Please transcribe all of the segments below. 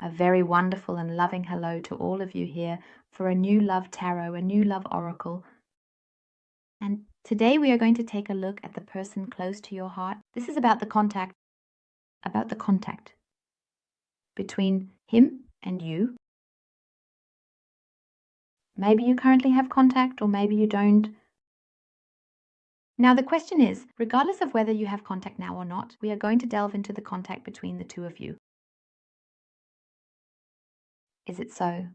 A very wonderful and loving hello to all of you here for a new love tarot, a new love oracle. And today we are going to take a look at the person close to your heart. This is about the contact between him and you. Maybe you currently have contact, or maybe you don't. Now the question is, regardless of whether you have contact now or not, we are going to delve into the contact between the two of you. Is it so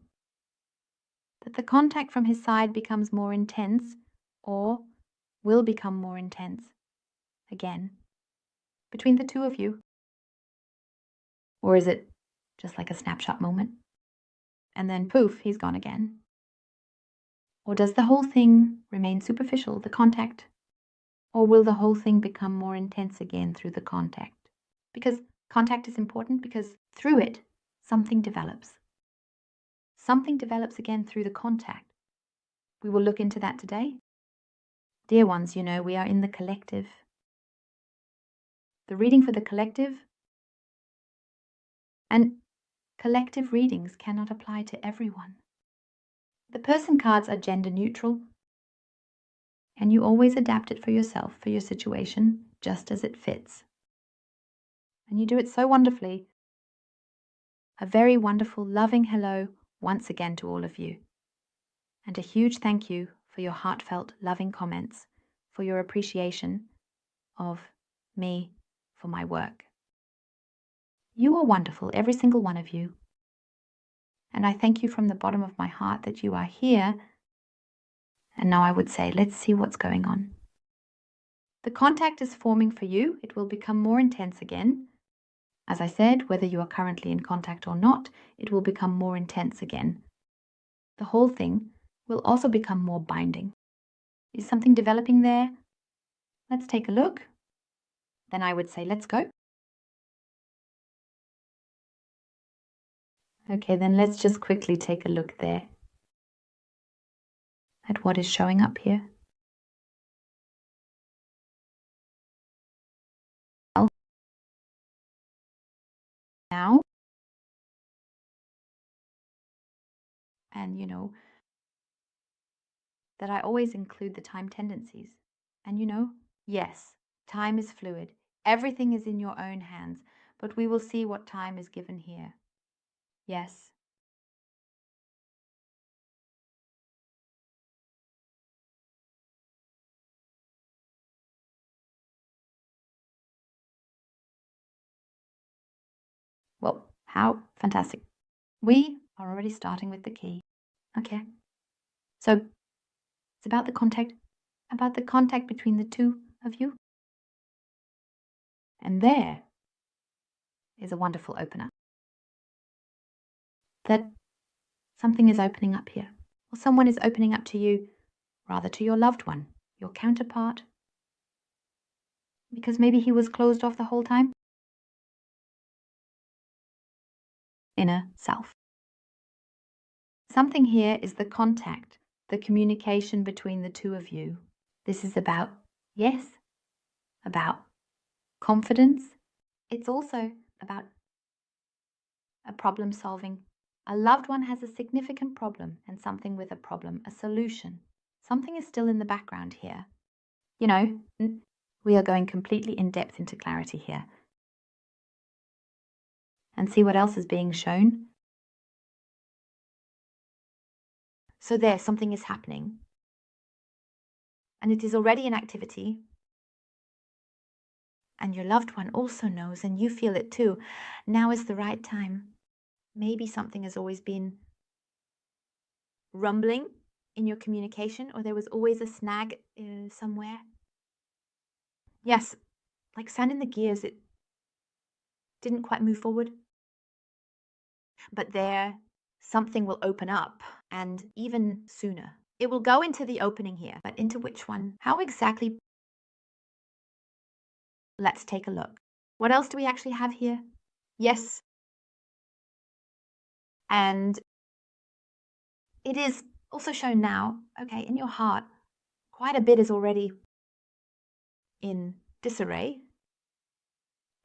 that the contact from his side becomes more intense, or will become more intense again between the two of you? Or is it just like a snapshot moment and then poof, he's gone again? Or does the whole thing remain superficial, the contact? Or will the whole thing become more intense again through the contact? Because contact is important, because through it, something develops. Something develops again through the contact. We will look into that today. Dear ones, you know, we are in the collective. The reading for the collective, and collective readings cannot apply to everyone. The person cards are gender neutral, and you always adapt it for yourself, for your situation, just as it fits. And you do it so wonderfully. A very wonderful, loving hello once again to all of you. And a huge thank you for your heartfelt, loving comments, for your appreciation of me, for my work. You are wonderful, every single one of you. And I thank you from the bottom of my heart that you are here. And now I would say, let's see what's going on. The contact is forming for you. It will become more intense again. As I said, whether you are currently in contact or not, it will become more intense again. The whole thing will also become more binding. Is something developing there? Let's take a look. Then I would say, let's go. Okay, then let's just quickly take a look there at what is showing up here. Now, and you know, that I always include the time tendencies. And you know, yes, time is fluid. Everything is in your own hands, but we will see what time is given here. Yes. Well, how fantastic. We are already starting with the key. Okay. So it's about the contact between the two of you. And there is a wonderful opener. That something is opening up here. Or someone is opening up to you, rather to your loved one, your counterpart. Because maybe he was closed off the whole time. Inner self. Something here is the contact, the communication between the two of you. This is about, yes, about confidence. It's also about a problem solving. A loved one has a significant problem, and something with a problem, a solution. Something is still in the background here. You know, we are going completely in depth into clarity here. And see what else is being shown. So there, something is happening. And it is already an activity. And your loved one also knows, and you feel it too. Now is the right time. Maybe something has always been rumbling in your communication, or there was always a snag somewhere. Yes, like sand in the gears, it didn't quite move forward. But there, something will open up, and even sooner. It will go into the opening here, but into which one? How exactly? Let's take a look. What else do we actually have here? Yes. And it is also shown now, okay, in your heart, quite a bit is already in disarray.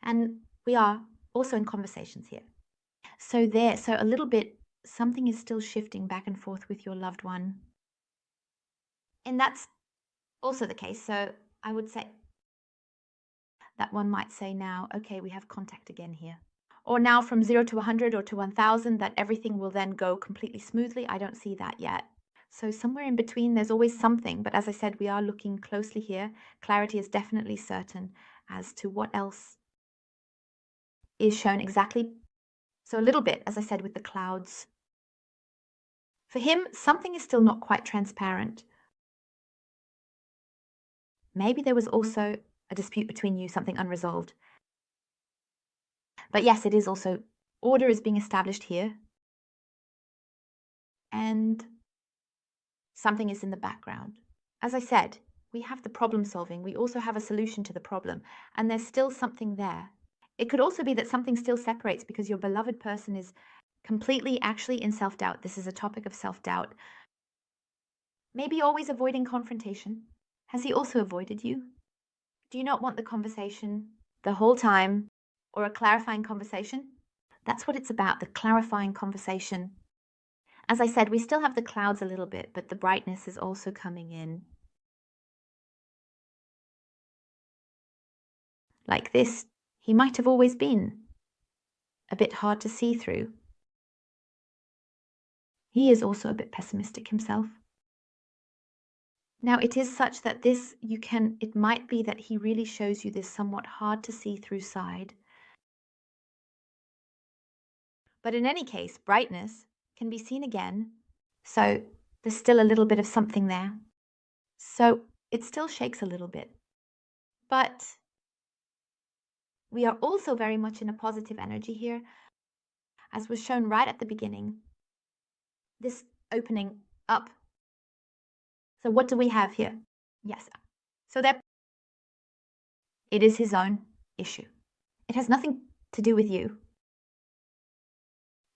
And we are also in conversations here. So a little bit, something is still shifting back and forth with your loved one. And that's also the case. So I would say that one might say now, okay, we have contact again here. Or now from 0 to 100 or to 1000, that everything will then go completely smoothly. I don't see that yet. So somewhere in between, there's always something. But as I said, we are looking closely here. Clarity is definitely certain as to what else is shown exactly. So a little bit, as I said, with the clouds. For him, something is still not quite transparent. Maybe there was also a dispute between you, something unresolved. But yes, it is also, order is being established here. And something is in the background. As I said, we have the problem solving. We also have a solution to the problem. And there's still something there. It could also be that something still separates because your beloved person is completely actually in self-doubt. This is a topic of self-doubt. Maybe always avoiding confrontation. Has he also avoided you? Do you not want the conversation the whole time, or a clarifying conversation? That's what it's about, the clarifying conversation. As I said, we still have the clouds a little bit, but the brightness is also coming in. Like this, he might have always been a bit hard to see through. He is also a bit pessimistic himself. Now, it is such that it might be that he really shows you this somewhat hard to see through side. But in any case, brightness can be seen again. So there's still a little bit of something there. So it still shakes a little bit. But we are also very much in a positive energy here, as was shown right at the beginning. This opening up. So what do we have here? Yes. So that it is his own issue. It has nothing to do with you.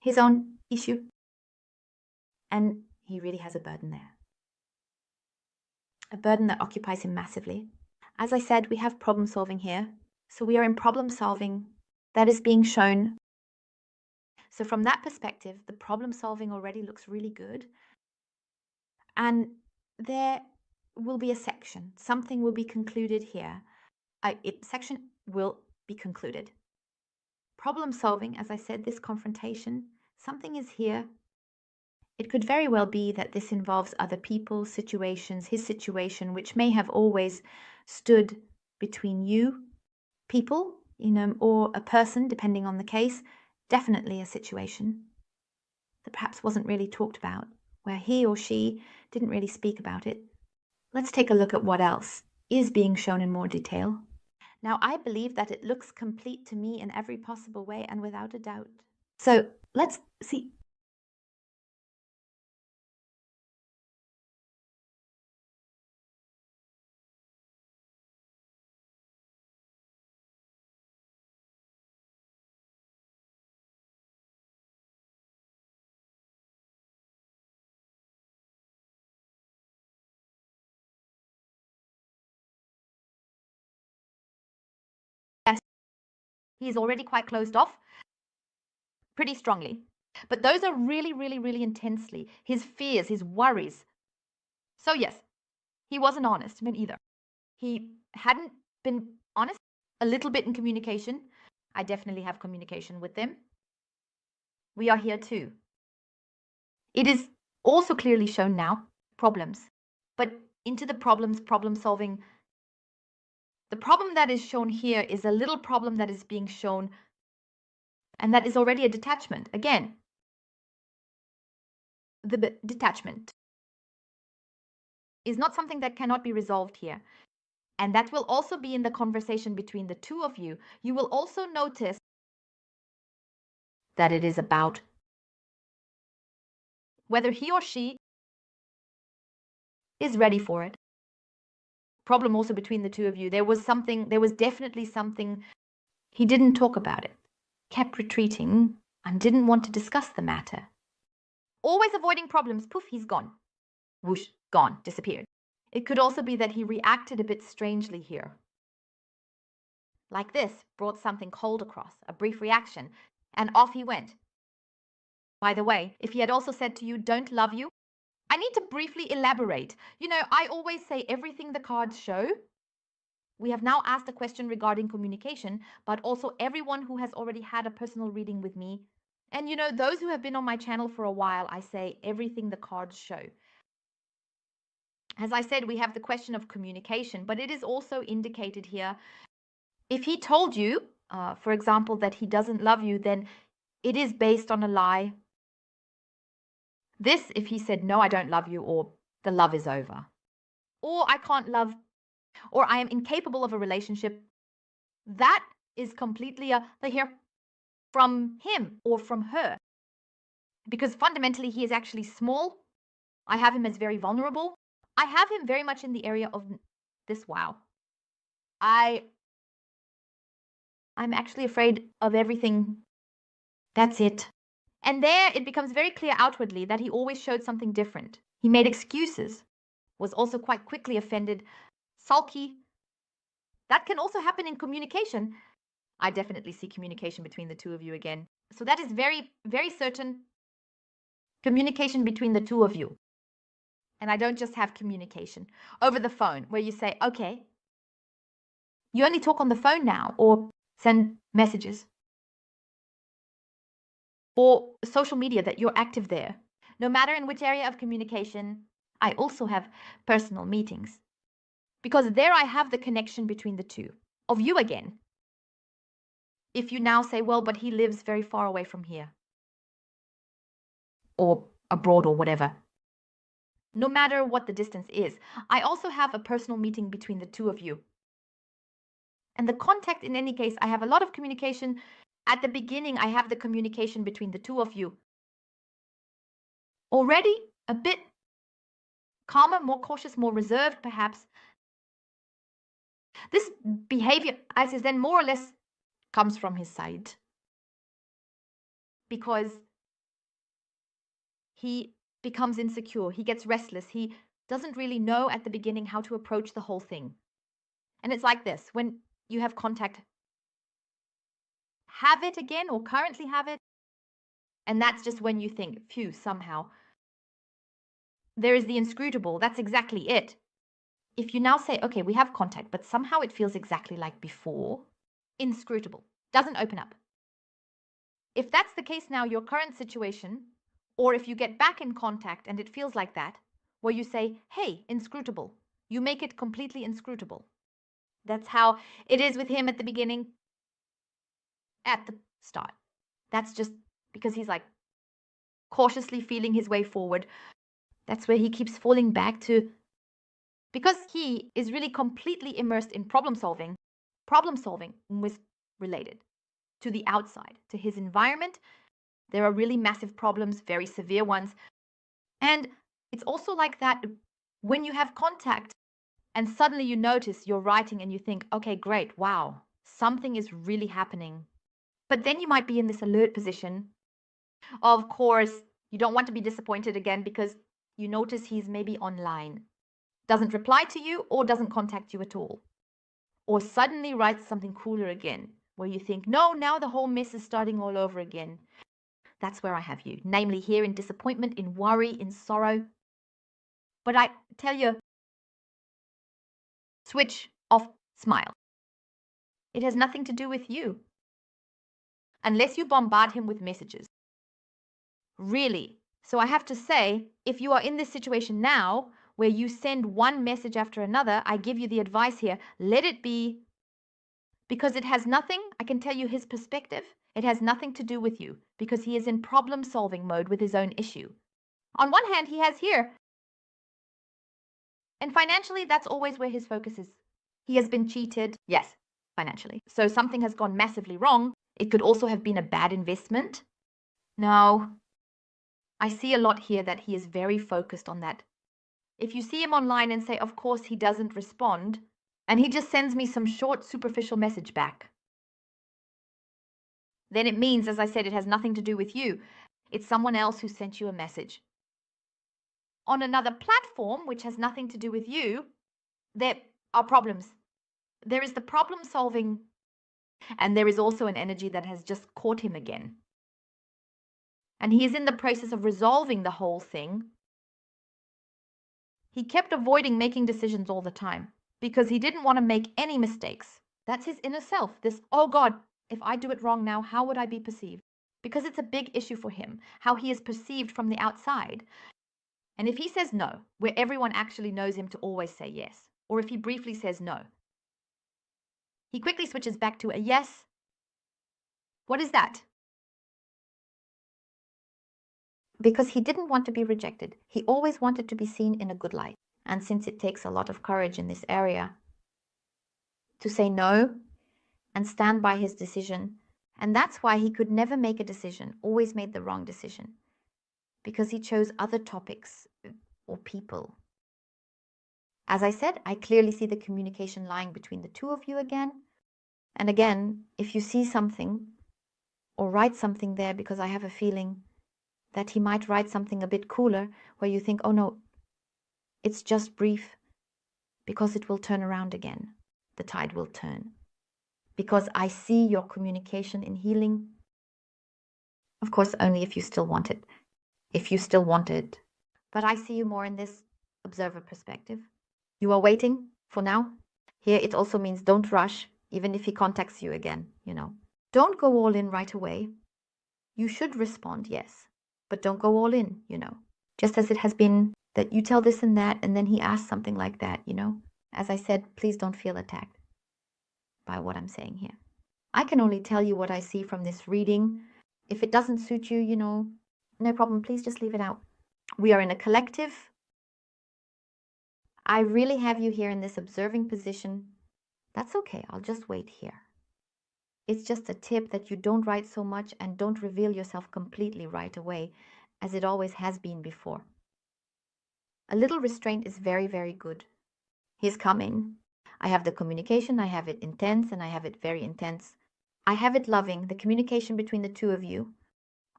His own issue. And he really has a burden there. A burden that occupies him massively. As I said, we have problem solving here. So we are in problem solving that is being shown. So from that perspective, the problem solving already looks really good. And there will be a section. Something will be concluded here. Section will be concluded. Problem solving, as I said, this confrontation, something is here. It could very well be that this involves other people, situations, his situation, which may have always stood between you, people, or a person, depending on the case. Definitely a situation that perhaps wasn't really talked about, where he or she didn't really speak about it. Let's take a look at what else is being shown in more detail. Now, I believe that it looks complete to me in every possible way and without a doubt. So let's see. Yes, he's already quite closed off pretty strongly. But those are really, really, really intensely his fears, his worries. So yes, he wasn't honest, me either. He hadn't been honest a little bit in communication. I definitely have communication with them. We are here too. It is also clearly shown now, problems. But into the problems, problem solving. The problem that is shown here is a little problem that is being shown, and that is already a detachment. Again, the detachment is not something that cannot be resolved here. And that will also be in the conversation between the two of you. You will also notice that it is about whether he or she is ready for it. Problem also between the two of you. There was definitely something. He didn't talk about it, kept retreating, and didn't want to discuss the matter. Always avoiding problems. Poof, he's gone. Whoosh, gone, disappeared. It could also be that he reacted a bit strangely here. Like this, brought something cold across, a brief reaction, and off he went. By the way, if he had also said to you, don't love you, I need to briefly elaborate. I always say everything the cards show. We have now asked a question regarding communication, but also everyone who has already had a personal reading with me. And those who have been on my channel for a while, I say everything the cards show. As I said, we have the question of communication, but it is also indicated here. If he told you, for example, that he doesn't love you, then it is based on a lie. This, if he said, no, I don't love you, or the love is over, or I can't love, or I am incapable of a relationship, that is completely they hear from him or from her. Because fundamentally, he is actually small. I have him as very vulnerable. I have him very much in the area of this. Wow. I'm actually afraid of everything. That's it. And there it becomes very clear outwardly that he always showed something different. He made excuses, was also quite quickly offended, sulky. That can also happen in communication. I definitely see communication between the two of you again. So that is very, very certain communication between the two of you. And I don't just have communication over the phone where you say, okay, you only talk on the phone now, or send messages, or social media that you're active there. No matter in which area of communication, I also have personal meetings. Because there I have the connection between the two of you again. If you now say, well, but he lives very far away from here, or abroad, or whatever. No matter what the distance is, I also have a personal meeting between the two of you. And the contact, in any case, I have a lot of communication. At the beginning, I have the communication between the two of you. Already a bit calmer, more cautious, more reserved, perhaps. This behavior, as is then more or less, comes from his side. Because he becomes insecure, he gets restless, he doesn't really know at the beginning how to approach the whole thing. And it's like this, when you have contact, have it again or currently have it, and that's just when you think, phew, somehow. There is the inscrutable, that's exactly it. If you now say, okay, we have contact, but somehow it feels exactly like before, inscrutable, doesn't open up. If that's the case now, your current situation, or if you get back in contact and it feels like that, where you say, hey, inscrutable, you make it completely inscrutable. That's how it is with him at the beginning, at the start. That's just because he's like cautiously feeling his way forward. That's where he keeps falling back to, because he is really completely immersed in problem solving. Problem solving was related to the outside, to his environment. There are really massive problems, very severe ones. And it's also like that when you have contact and suddenly you notice you're writing and you think, okay, great, wow, something is really happening. But then you might be in this alert position. Of course, you don't want to be disappointed again because you notice he's maybe online, doesn't reply to you or doesn't contact you at all. Or suddenly writes something cooler again, where you think, no, now the whole mess is starting all over again. That's where I have you, namely here in disappointment, in worry, in sorrow. But I tell you, switch off, smile. It has nothing to do with you. Unless you bombard him with messages. Really. So I have to say, if you are in this situation now, where you send one message after another, I give you the advice here, let it be, because it has nothing, I can tell you his perspective, it has nothing to do with you, because he is in problem-solving mode with his own issue. On one hand, he has here, and financially, that's always where his focus is. He has been cheated, yes, financially. So something has gone massively wrong. It could also have been a bad investment. No, I see a lot here that he is very focused on that. If you see him online and say, of course, he doesn't respond, and he just sends me some short, superficial message back, then it means, as I said, it has nothing to do with you. It's someone else who sent you a message. On another platform, which has nothing to do with you, there are problems. There is the problem solving, and there is also an energy that has just caught him again. and he is in the process of resolving the whole thing, he kept avoiding making decisions all the time because he didn't want to make any mistakes. That's his inner self. This, oh God, if I do it wrong now, how would I be perceived? Because it's a big issue for him, how he is perceived from the outside. And if he says no, where everyone actually knows him to always say yes, or if he briefly says no, he quickly switches back to a yes. What is that? Because he didn't want to be rejected. He always wanted to be seen in a good light. And since it takes a lot of courage in this area to say no and stand by his decision, and that's why he could never make a decision, always made the wrong decision, because he chose other topics or people. As I said, I clearly see the communication lying between the two of you again. And again, if you see something or write something there, because I have a feeling that he might write something a bit cooler where you think, oh no, it's just brief, because it will turn around again. The tide will turn. Because I see your communication in healing. Of course, only if you still want it. If you still want it. But I see you more in this observer perspective. You are waiting for now. Here it also means don't rush, even if he contacts you again, Don't go all in right away. You should respond, yes. But don't go all in, Just as it has been that you tell this and that, and then he asks something like that, As I said, please don't feel attacked by what I'm saying here. I can only tell you what I see from this reading. If it doesn't suit you, no problem. Please just leave it out. We are in a collective. I really have you here in this observing position. That's okay. I'll just wait here. It's just a tip that you don't write so much and don't reveal yourself completely right away, as it always has been before. A little restraint is very, very good. He's coming. I have the communication, I have it intense, and I have it very intense. I have it loving, the communication between the two of you.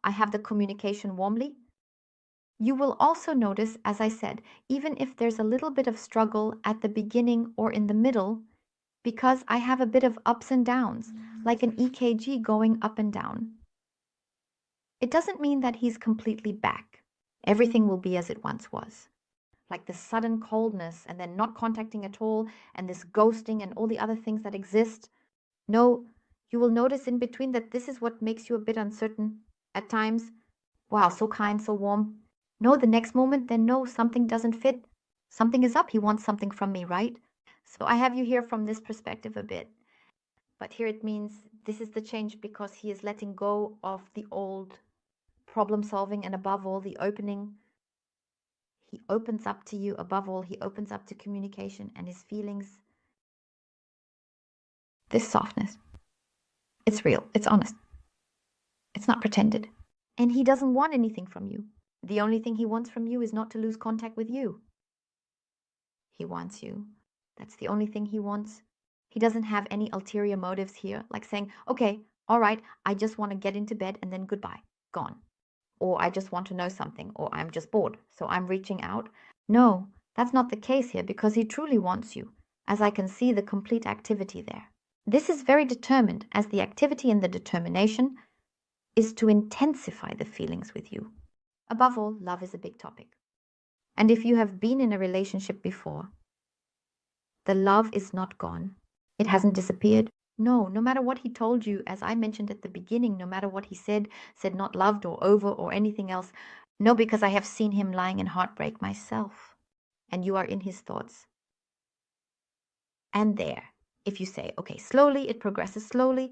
I have the communication warmly. You will also notice, as I said, even if there's a little bit of struggle at the beginning or in the middle, because I have a bit of ups and downs, like an EKG going up and down. It doesn't mean that he's completely back. Everything will be as it once was. Like the sudden coldness and then not contacting at all, and this ghosting and all the other things that exist. No, you will notice in between that this is what makes you a bit uncertain at times. Wow, so kind, so warm. No, the next moment, then no, something doesn't fit. Something is up. He wants something from me, right? So I have you here from this perspective a bit. But here it means this is the change because he is letting go of the old problem solving, and above all, the opening. He opens up to you. Above all, he opens up to communication and his feelings. This softness. It's real. It's honest. It's not pretended. And he doesn't want anything from you. The only thing he wants from you is not to lose contact with you. He wants you. That's the only thing he wants. He doesn't have any ulterior motives here, like saying, okay, all right, I just want to get into bed and then goodbye, gone. Or I just want to know something, or I'm just bored, so I'm reaching out. No, that's not the case here, because he truly wants you, as I can see the complete activity there. This is very determined, as the activity and the determination is to intensify the feelings with you. Above all, love is a big topic. And if you have been in a relationship before, the love is not gone. It hasn't disappeared. No matter what he told you, as I mentioned at the beginning, no matter what he said not loved or over or anything else. No, because I have seen him lying in heartbreak myself. And you are in his thoughts. And there, if you say, okay, slowly, it progresses slowly.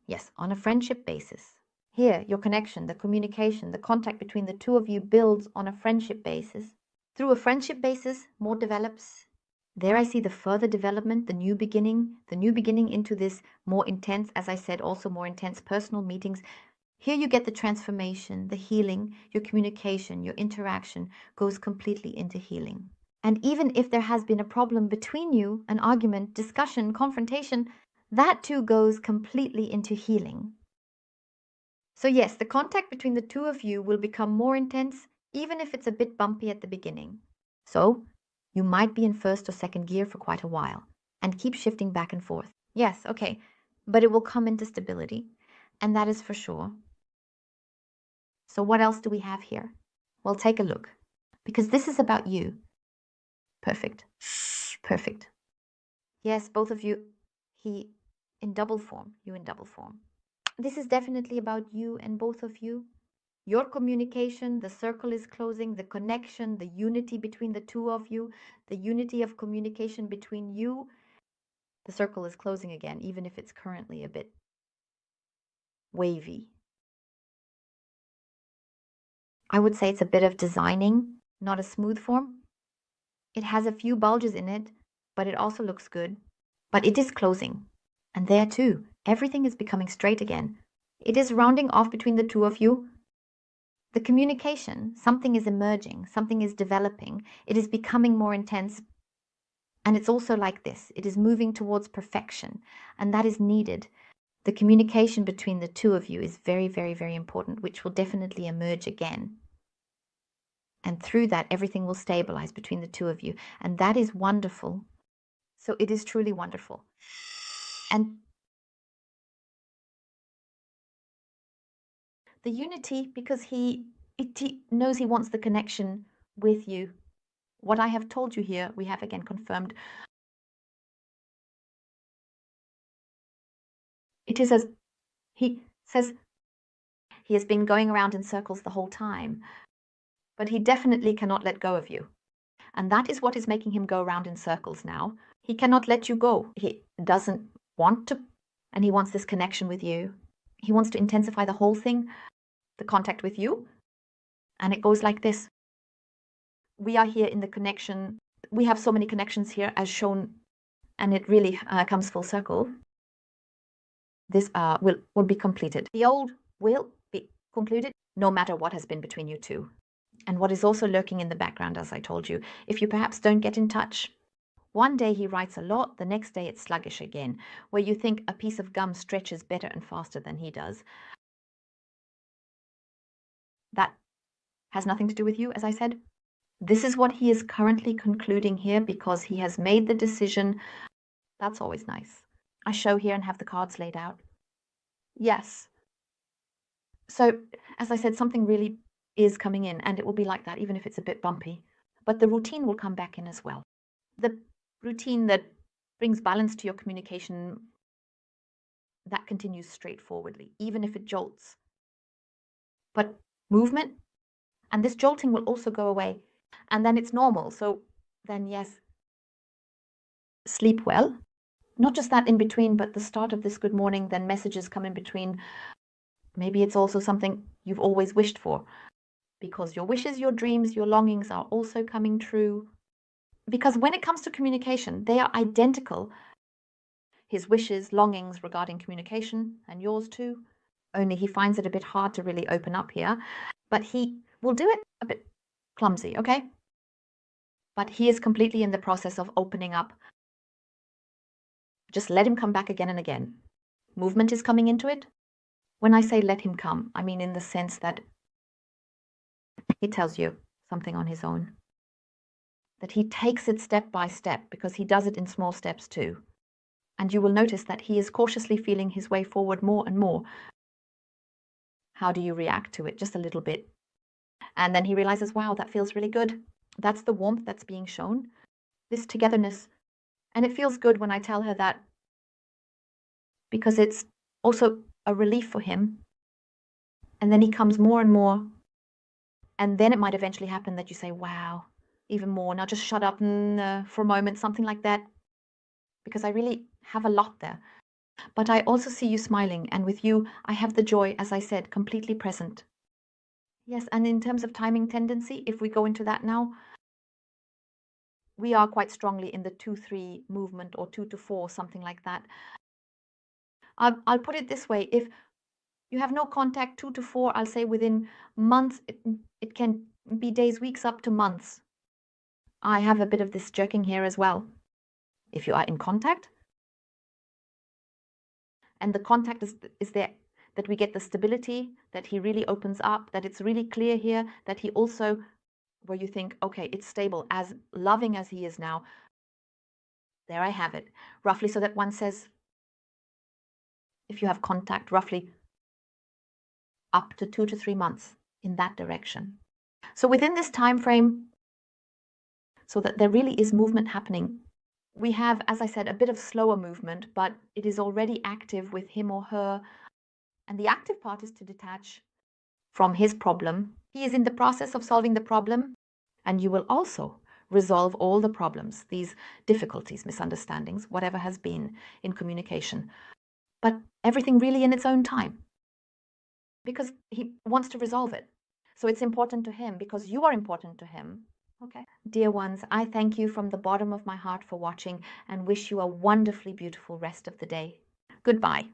Yes, on a friendship basis. Here, your connection, the communication, the contact between the two of you builds on a friendship basis. Through a friendship basis, more develops. There I see the further development, the new beginning into this more intense, as I said, also more intense personal meetings. Here you get the transformation, the healing, your communication, your interaction goes completely into healing. And even if there has been a problem between you, an argument, discussion, confrontation, that too goes completely into healing. So yes, the contact between the two of you will become more intense, even if it's a bit bumpy at the beginning. So you might be in first or second gear for quite a while and keep shifting back and forth. Yes, okay, but it will come into stability, and that is for sure. So what else do we have here? Well, take a look, because this is about you. Perfect. Perfect. Yes, both of you, he in double form, you in double form. This is definitely about you and both of you. Your communication, the circle is closing, the connection, the unity between the two of you, the unity of communication between you. The circle is closing again, even if it's currently a bit wavy. I would say it's a bit of designing, not a smooth form. It has a few bulges in it, but it also looks good. But it is closing. And there too, everything is becoming straight again. It is rounding off between the two of you. The communication, something is emerging, something is developing. It is becoming more intense. And it's also like this. It is moving towards perfection. And that is needed. The communication between the two of you is very, very, very important, which will definitely emerge again. And through that, everything will stabilize between the two of you. And that is wonderful. So it is truly wonderful. And the unity, because he knows he wants the connection with you. What I have told you here, we have again confirmed. It is as he says, he has been going around in circles the whole time, but he definitely cannot let go of you. And that is what is making him go around in circles now. He cannot let you go. He doesn't want to, and he wants this connection with you. He wants to intensify the whole thing, the contact with you. And it goes like this. We are here in the connection. We have so many connections here as shown, and it really comes full circle. This will be completed. The old will be concluded no matter what has been between you two. And what is also lurking in the background, as I told you, if you perhaps don't get in touch. One day he writes a lot, the next day it's sluggish again, where you think a piece of gum stretches better and faster than he does. That has nothing to do with you, as I said. This is what he is currently concluding here because he has made the decision. That's always nice. I show here and have the cards laid out. Yes. So, as I said, something really is coming in, and it will be like that, even if it's a bit bumpy. But the routine will come back in as well. The routine that brings balance to your communication, that continues straightforwardly, even if it jolts. But movement, and this jolting will also go away, and then it's normal. So then, yes, sleep well. Not just that in between, but the start of this good morning, then messages come in between. Maybe it's also something you've always wished for, because your wishes, your dreams, your longings are also coming true. Because when it comes to communication, they are identical. His wishes, longings regarding communication, and yours too. Only he finds it a bit hard to really open up here. But he will do it a bit clumsy, okay? But he is completely in the process of opening up. Just let him come back again and again. Movement is coming into it. When I say let him come, I mean in the sense that he tells you something on his own. That he takes it step by step, because he does it in small steps too. And you will notice that he is cautiously feeling his way forward more and more. How do you react to it? Just a little bit. And then he realizes, wow, that feels really good. That's the warmth that's being shown. This togetherness. And it feels good when I tell her that, because it's also a relief for him. And then he comes more and more. And then it might eventually happen that you say, wow, even more. Now just shut up for a moment, something like that. Because I really have a lot there. But I also see you smiling. And with you, I have the joy, as I said, completely present. Yes, and in terms of timing tendency, if we go into that now, we are quite strongly in the 2-3 movement, or 2-4, something like that. I'll put it this way. If you have no contact, 2-4, I'll say within months, it can be days, weeks, up to months. I have a bit of this jerking here as well. If you are in contact, and the contact is there, that we get the stability, that he really opens up, that it's really clear here, that he also, where you think, okay, it's stable, as loving as he is now. There I have it, roughly, so that one says, if you have contact, roughly up to 2 to 3 months in that direction. So within this time frame, so that there really is movement happening, we have, as I said, a bit of slower movement, but it is already active with him or her. And the active part is to detach from his problem. He is in the process of solving the problem, and you will also resolve all the problems, these difficulties, misunderstandings, whatever has been in communication. But everything really in its own time, because he wants to resolve it. So it's important to him because you are important to him. Okay. Dear ones, I thank you from the bottom of my heart for watching and wish you a wonderfully beautiful rest of the day. Goodbye.